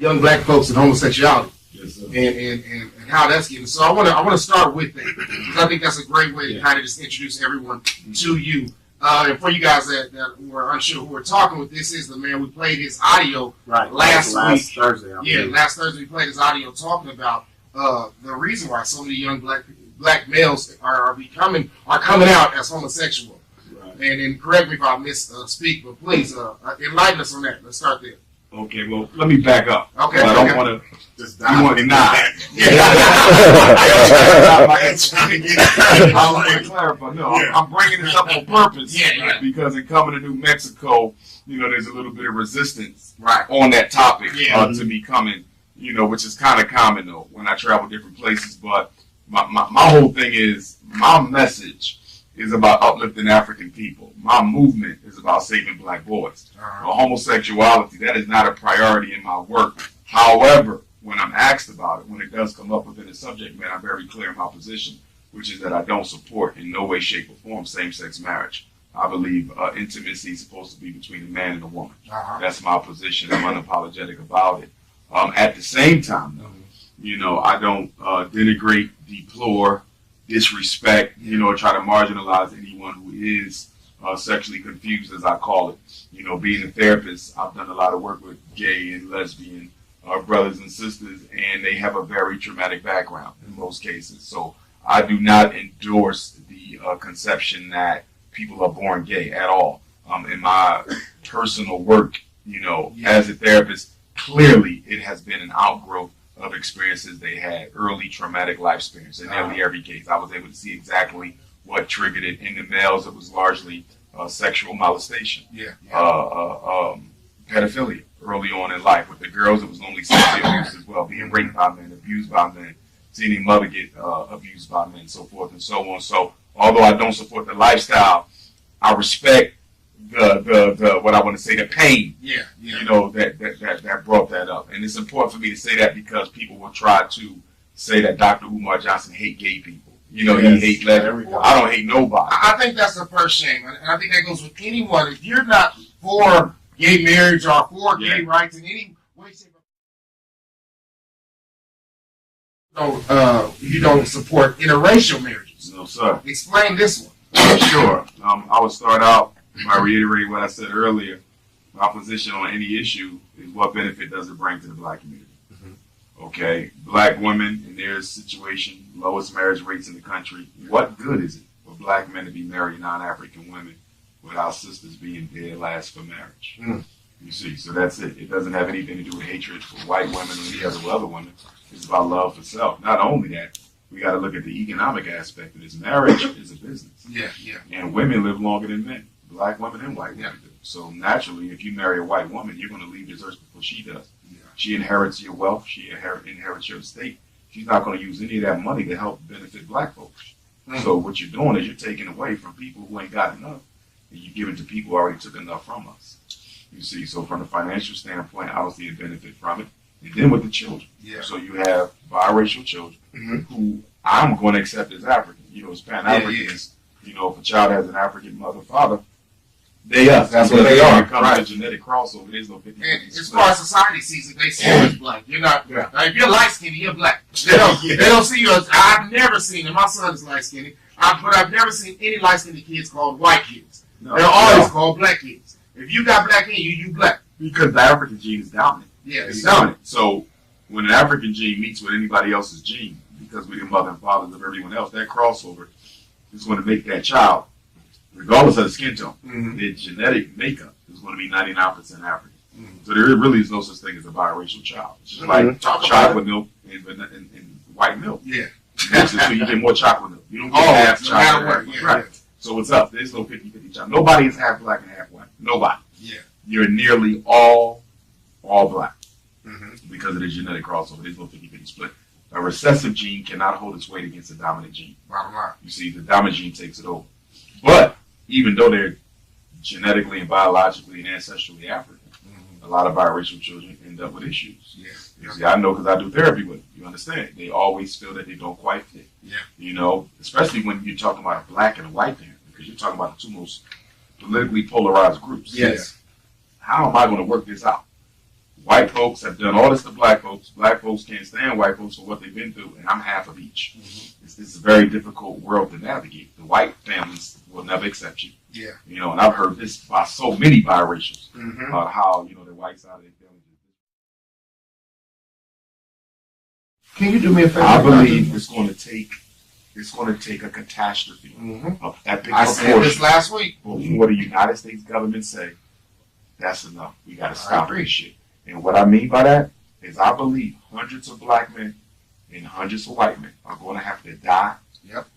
young black folks and homosexuality. Yes, sir. And how that's getting. So I want to start with that because I think that's a great way to kind of just introduce everyone to you. And for you guys that were unsure who we're talking with, this is the man. We played his audio last week. Thursday. Last Thursday we played his audio talking about the reason why so many young black males are coming out as homosexual. Right. And then correct me if I misspeak, but please enlighten us on that. Let's start there. Okay, well, let me back up. Okay. I don't want to just die. You want to nod. I want to clarify. No, I'm bringing this up on purpose. Because in coming to New Mexico, there's a little bit of resistance on that topic to me coming, which is kind of common, though, when I travel different places. But my whole thing is my message is about uplifting African people. My movement is about saving black boys. Homosexuality, that is not a priority in my work. However, when I'm asked about it, when it does come up within the subject matter, I'm very clear in my position, which is that I don't support in no way, shape, or form same-sex marriage. I believe intimacy is supposed to be between a man and a woman. That's my position. I'm unapologetic about it. At the same time, though, I don't denigrate, deplore, disrespect, try to marginalize anyone who is sexually confused, as I call it. Being a therapist, I've done a lot of work with gay and lesbian brothers and sisters, and they have a very traumatic background in most cases. So I do not endorse the conception that people are born gay at all. In my personal work, as a therapist, clearly it has been an outgrowth of experiences they had, early traumatic life experience. In nearly every case, I was able to see exactly what triggered it. In the males, it was largely sexual molestation, pedophilia early on in life. With the girls, it was only sexual abuse as well, being raped by men, abused by men, seeing their mother get abused by men, so forth and so on. So, although I don't support the lifestyle, I respect the what I want to say, the pain, that brought that up. And it's important for me to say that because people will try to say that Dr. Umar Johnson hate gay people. He hate lesbians. I don't hate nobody. I think that's the first shame. And I think that goes with anyone. If you're not for gay marriage or for gay rights in any way, shape, or you don't support interracial marriages. No, sir. Explain this one. Sure. I would start out by reiterating what I said earlier. My position on any issue is what benefit does it bring to the black community. Okay, black women in their situation, lowest marriage rates in the country. What good is it for black men to be marrying non-African women without sisters being dead last for marriage? You see, so that's it. It doesn't have anything to do with hatred for white women or any other women. It's about love for self. Not only that, we got to look at the economic aspect of this. Marriage is a business. And women live longer than men, black women and white women do. So naturally, if you marry a white woman, you're going to leave this earth before she does. She inherits your wealth. She inherits your estate. She's not going to use any of that money to help benefit black folks. So what you're doing is you're taking away from people who ain't got enough, and you give it to people who already took enough from us. You see, so from a financial standpoint, I don't see a benefit from it. And then with the children. So you have biracial children who I'm going to accept as African. As Pan-Africans, if a child has an African mother, father, they us. That's what they are. Comes to genetic crossover. There's no 50. And as far as society sees it, they see you as black. You're not. Now, if you're light skinned, you're black. They don't see you as. I've never seen, and my son is light skinned, but I've never seen any light skinned kids called white kids. They're always called black kids. If you got black in you, you black. Because the African gene is dominant. It's dominant. So when an African gene meets with anybody else's gene, because we're the mother and fathers of everyone else, that crossover is going to make that child, regardless of the skin tone, their genetic makeup is going to be 99% African. So there really is no such thing as a biracial child. It's just like chocolate milk and white milk. So you get more chocolate milk. You don't get half chocolate. Right. So what's up? There's no 50-50 child. Nobody is half black and half white. Nobody. You're nearly all black because of the genetic crossover. There's no 50-50 split. A recessive gene cannot hold its weight against a dominant gene. You see, the dominant gene takes it over. But even though they're genetically and biologically and ancestrally African, a lot of biracial children end up with issues. You see, I know because I do therapy with them. You understand? They always feel that they don't quite fit. Especially when you're talking about a black and a white parent, because you're talking about the two most politically polarized groups. How am I going to work this out? White folks have done all this to black folks. Black folks can't stand white folks for what they've been through, and I'm half of each. Mm-hmm. It's a very difficult world to navigate. The white families will never accept you. Yeah. You know, and I've heard this by so many biracials about how, you know, the white side of their family. Can you do me a favor? I believe it's going to take a catastrophe of epic I said this last week before the United States government say that's enough. We got to stop this shit. And what I mean by that is I believe hundreds of black men and hundreds of white men are going to have to die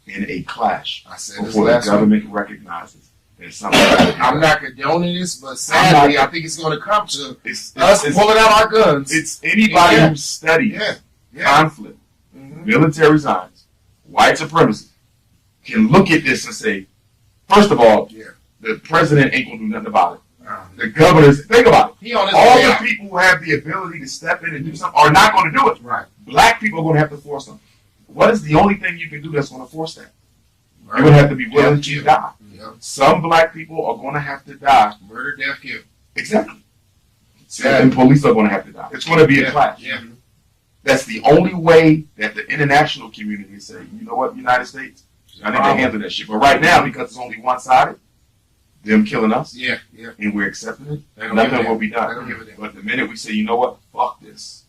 in a clash before the government recognizes that something. I'm not condoning this, but sadly, I think it's going to come to us pulling out our guns. It's anybody who studies conflict, military science, white supremacy, can look at this and say, first of all, the president ain't going to do nothing about it. The governors, think about it. All the people who have the ability to step in and do something are not going to do it. Right. Black people are going to have to force them. What is the only thing you can do that's going to force that? Right. You're going to have to be willing to die. Yep. Some black people are going to have to die. Murder, death, kill. Exactly. And police are going to have to die. It's going to be a clash. Yeah. That's the only way that the international community is saying, you know what, United States, I need to handle that shit. But right now, because it's only one-sided, them killing us, and we're accepting it, nothing will be done. But the minute we say, you know what, fuck this,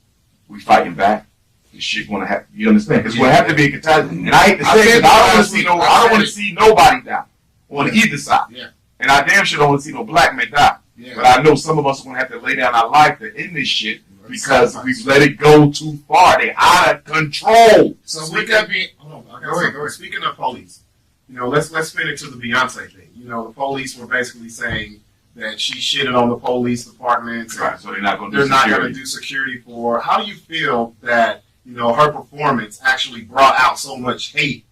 we fighting back, this shit gonna happen. You understand? Because we'll have to be a catastrophe. And I hate to say it, I don't want to see nobody die on either side. Yeah. And I damn sure don't want to see no black men die. Yeah. But I know some of us are gonna have to lay down our life to end this shit because we've let it go too far. They're out of control. So with that being, go ahead. Speaking of police, you know, let's spin it to the Beyonce thing. You know, the police were basically saying that she shitted on the police departments. Right, so they're not going to do security for her. How do you feel that, you know, her performance actually brought out so much hate?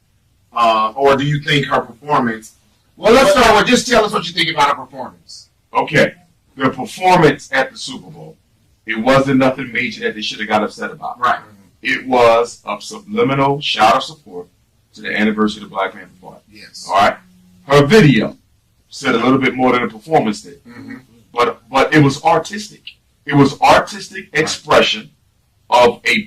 Or do you think her performance... Well, let's start with just tell us what you think about her performance. Okay. The performance at the Super Bowl, it wasn't nothing major that they should have got upset about. Right. It was a subliminal shout of support to the anniversary of the Black Panther Party. Yes. All right. Her video said a little bit more than the performance did, but it was artistic. It was artistic expression of a